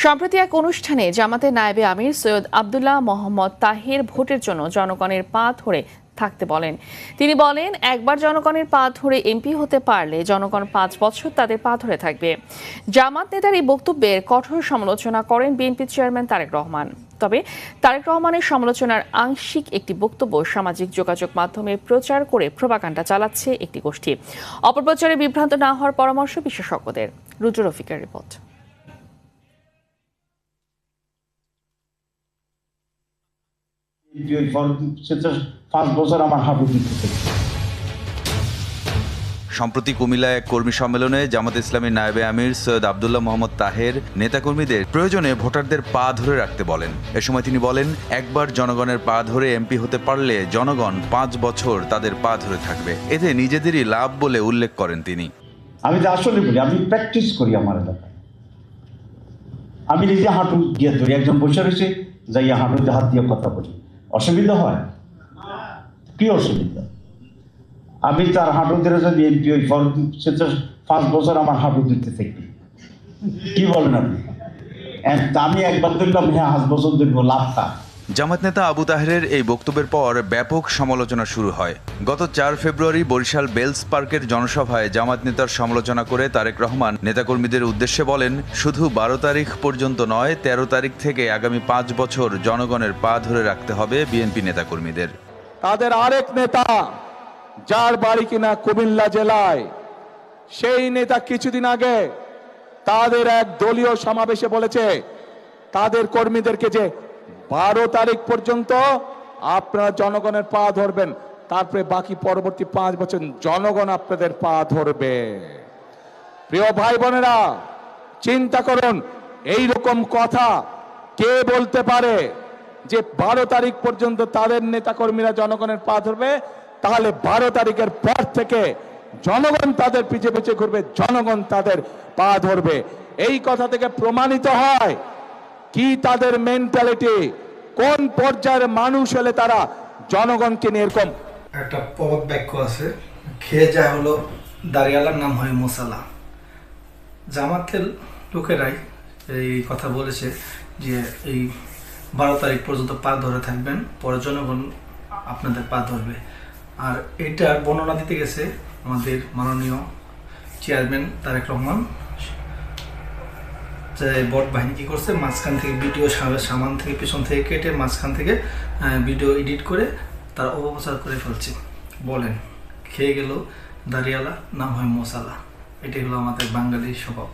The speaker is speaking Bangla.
সম্প্রতি এক অনুষ্ঠানে জামাতের নায়েবে আমির সৈয়দ আব্দুল্লাহ মোহাম্মদ তাহের ভোটের জন্য জনগণের পা ধরে থাকতে বলেন। তিনি বলেন, একবার জনগণের পা ধরে এমপি হতে পারলে জনগণ 5 বছর তাদের পা ধরে থাকবে। জামাত নেতার এই বক্তব্যের কঠোর সমালোচনা করেন বিএনপি চেয়ারম্যান তারেক রহমান। তবে তারেক রহমানের সমালোচনার আংশিক একটি বক্তব্য সামাজিক যোগাযোগ মাধ্যমে প্রচার করে প্রোপাগান্ডা চালাচ্ছে একটি গোষ্ঠী। অপপ্রচারে বিভ্রান্ত না হওয়ার পরামর্শ বিশেষজ্ঞদের। রুদ্র রফিকের রিপোর্ট। সম্প্রতি কুমিল্লায় এক কর্মী সম্মেলনে জামাত ইসলামীর নায়েবে আমির সৈয়দ আব্দুল্লাহ মোহাম্মদ তাহের নেতাকর্মীদের প্রয়োজনে ভোটারদের পা ধরে রাখতে বলেন। এ সময় তিনি বলেন, একবার জনগণের পা ধরে এমপি হতে পারলে জনগণ 5 বছর তাদের পা ধরে থাকবে। এতে নিজেদেরই লাভ বলে উল্লেখ করেন তিনি। আমি তো আসলে বলি, আমি প্র্যাকটিস করি আমার এলাকায়। আমি নিজে হাঁটু দিয়ে ধরি, একজন বসে রয়েছে, যাইয়া হাঁটুতে হাত দিয়ে কথা বলি। অসুবিধা হয়? কি অসুবিধা? আমি তার হাঁটু ধরে যদি এমপি ওই 5 বছর আমার হাঁটু দিতে থাকি, কি বলেন আপনি? আমি একবার ধরলাম, হ্যাঁ 5 বছর ধরবো, লাভটা। জামাত নেতা আবু তাহেরের এই বক্তব্যের পর ব্যাপক সমালোচনা শুরু হয়। গত 4 ফেব্রুয়ারি বরিশাল বেলস পার্কের জনসভায় জামাত নেতার সমালোচনা করে তারেক রহমান নেতাকর্মীদের উদ্দেশ্যে বলেন, শুধু 12 তারিখ পর্যন্ত নয়, 13 তারিখ থেকে আগামী 5 বছর জনগণের পা ধরে রাখতে হবে বিএনপি নেতাকর্মীদের। তাদের আরেক নেতা, যার বাড়ি কিনা কুমিল্লা জেলায়, সেই নেতা কিছুদিন আগে তাদের এক দলীয় সমাবেশে বলেছে তাদের কর্মীদেরকে যে 12 তারিখ পর্যন্ত আপনারা জনগণের পা ধরবেন, তারপরে বাকি পরবর্তী 5 বছর জনগণ আপনাদের পা ধরবে। প্রিয় ভাই বোনেরা, চিন্তা করুন, এই রকম কথা কে বলতে পারে যে 12 তারিখ পর্যন্ত তাদের নেতাকর্মীরা জনগণের পা ধরবে? তাহলে 12 তারিখের পর থেকে জনগণ তাদের পিছে পিছে ঘুরবে, জনগণ তাদের পা ধরবে। এই কথা থেকে প্রমাণিত হয় কি তাদের মেন্টালিটি, কোন পর্যায়ের মানুষ হলে তারা জনগণকে নিয়ে এরকম। একটা প্রবাদ বাক্য আছে, খেয়ে যা হলো দাঁড়িয়ালার নাম হয় মশালা। জামাতের লোকেরাই এই কথা বলেছে যে এই 12 তারিখ পর্যন্ত পা ধরে থাকবেন, পরে জনগণ আপনাদের পা ধরবে। আর এটার বর্ণনা দিতে গেছে আমাদের মাননীয় চেয়ারম্যান তারেক রহমান। বট বাহিনী কি করছে, মাঝখান থেকে ভিডিও সামান থেকে পিছন থেকে কেটে মাঝখান থেকে ভিডিও এডিট করে তারা অপপ্রচার করে ফেলছে। বলেন, খেয়ে গেল দাঁড়িয়ালা নাম হয় মশালা। এটাই হলো আমাদের বাঙালির স্বভাব।